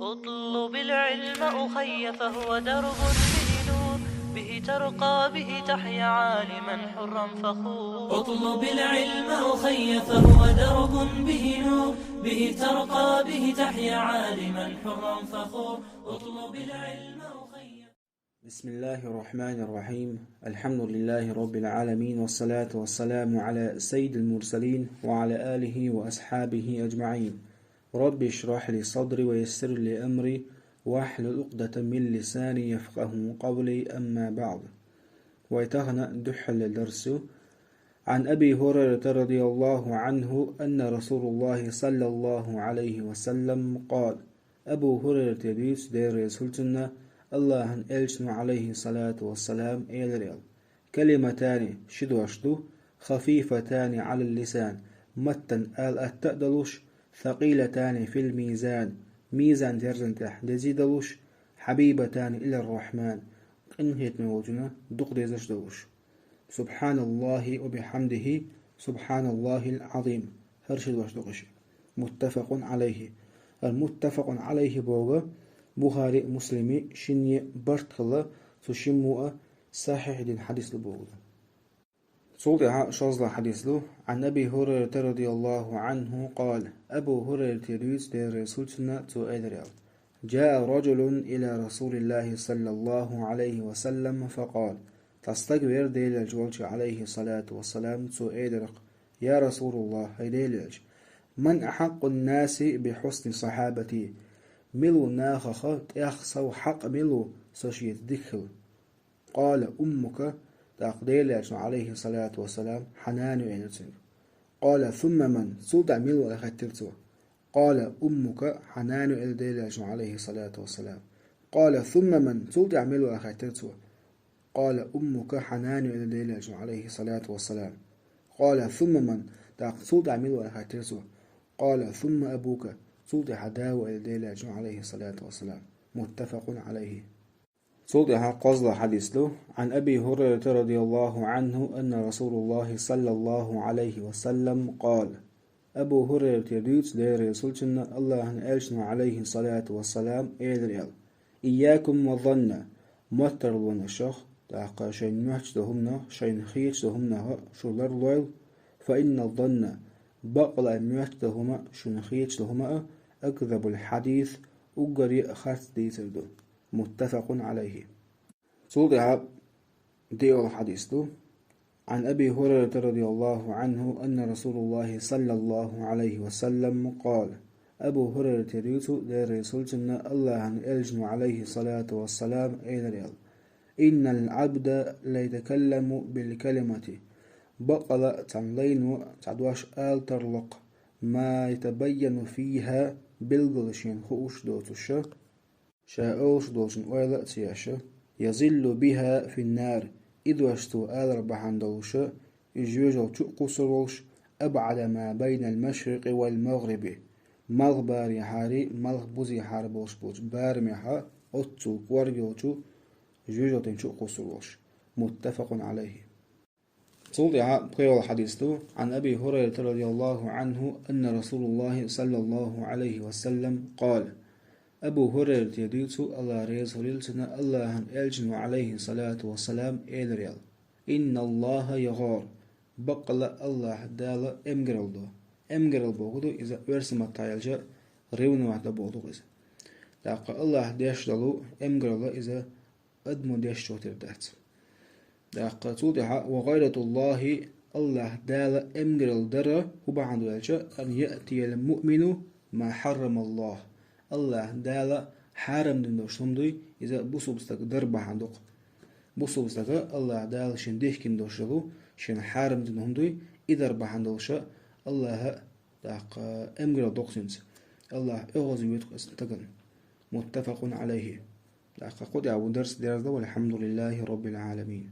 اطلب العلم أخي فهو درب به نور، به ترقى به تحيا عالما حرا فخور. اطلب العلم أخي فهو درب به نور، به ترقى به تحيا عالما حرا فخور. اطلب العلم أخي. بسم الله الرحمن الرحيم. الحمد لله رب العالمين، والصلاة والسلام على سيد المرسلين وعلى آله وأصحابه أجمعين. رب اشرح لي صدري ويسر لي أمري واحلل عقدة من لساني يفقه قولي. أما بعد، ويتغنى دحل الدرس عن أبي هريرة رضي الله عنه أن رسول الله صلى الله عليه وسلم قال: أبو هريرة يديس دير يسلتنا الله ألشن عليه الصلاة والسلام إيلريال: كلمتان شدوشدو خفيفتان على اللسان متن آل التأدلوش ثقيلتان في الميزان ميزان ترزنتح دزيدلوش حبيبتان إلى الرحمن إنهيت موجنا دق ديزشدوش سبحان الله وبحمده سبحان الله العظيم. هرشد واشدقش. متفق عليه. المتفق عليه بوغا بخاري مسلمي شني برتخلا تشمو صحيح دين حديث لبوغا. صلح شازل حديث له عن أبي هريرة رضي الله عنه قال: أبو هريرة يريد دير رسولنا تو أدريال: جاء رجل إلى رسول الله صلى الله عليه وسلم فقال: تستكبر ديل الجولش عليه الصلاة والسلام تو أدرق: يا رسول الله هيديلج، من أحق الناس بحسن صحابتي؟ ملو ناخخ تأخسو حق ملو سشيت دخل. قال: أمك تقديلج عليه الصلاة والسلام حنان إلتن. قال: ثم من؟ سودع ملو أخدترتو. قال: أمك حنان إلديلج عليه الصلاة والسلام. قال: ثم من؟ سودع ملو أخدترتو. قال: أمك حنان إلديلج عليه الصلاة والسلام. قال: ثم من؟ تقصود عملو أخدترتو. قال: ثم أبوك صوت حداو إلديلج عليه الصلاة والسلام. متفق عليه. صوت قصد حديث له عن أبي هريرة رضي الله عنه أن رسول الله صلى الله عليه وسلم قال: أبو هريرة يديت دير رسولنا الله ألشنا عليه الصلاة والسلام إيدريال: إياكم والظن متر ونشخ تاقا شين محجدهمنا شين خيجدهمنا شولر لويل، فإن الظن بقل محجدهما شين خيجدهما أكذب الحديث أقري خاص ديتردو. متفق عليه. صلح ديو الحديث له عن أبي هريرة رضي الله عنه أن رسول الله صلى الله عليه وسلم قال: أبو هريرة يريتو دير رسولنا الله ألجن عليه الصلاة والسلام إيدريال: إن العبد ليتكلم بالكلمة بقل تنلين تعدواش آل ترلق ما يتبين فيها بالغلشين خوش دوتش شاوش دوشن ويلا تياش يزل بها في النار إدوشتو آل ربحان دوش يجوجو تقصروش أبعد ما بين المشرق والمغرب ملغ باري حاري ملغ بوزي حار بوش بوش بارميحا أتو ورجوتو جوجو تنشو قصروش. متفق عليه. صلح بقيل الحديث عن أبي هريرة رضي الله عنه أن رسول الله صلى الله عليه وسلم قال: أبو هريرة يديتو الله رسولنا الله ألجن عليه الصلاة والسلام إيدريال: إن الله يغار بقل الله دال أمجرل بوغدو إذا ورسمت تايلجا ريون واحدة بوغدو إذا لقى الله ديش دلو أمجرل إذا أدمو ديش شوتر دات لقى توضح وغيرة الله دال أمجرل درة وبعد ذلك أن يأتي المؤمن ما حرم الله دال حرم دندوش نمدوي إذا بوسو بستك دربة عندك بوسو بستك الله دال شنديش كندوش دلو شن حرم دندوي إذا ربح عندوش الله داق أمجرل دوكسنس الله إغوز يوتك استقن. متفق عليه. داق قد درس والحمد لله رب العالمين.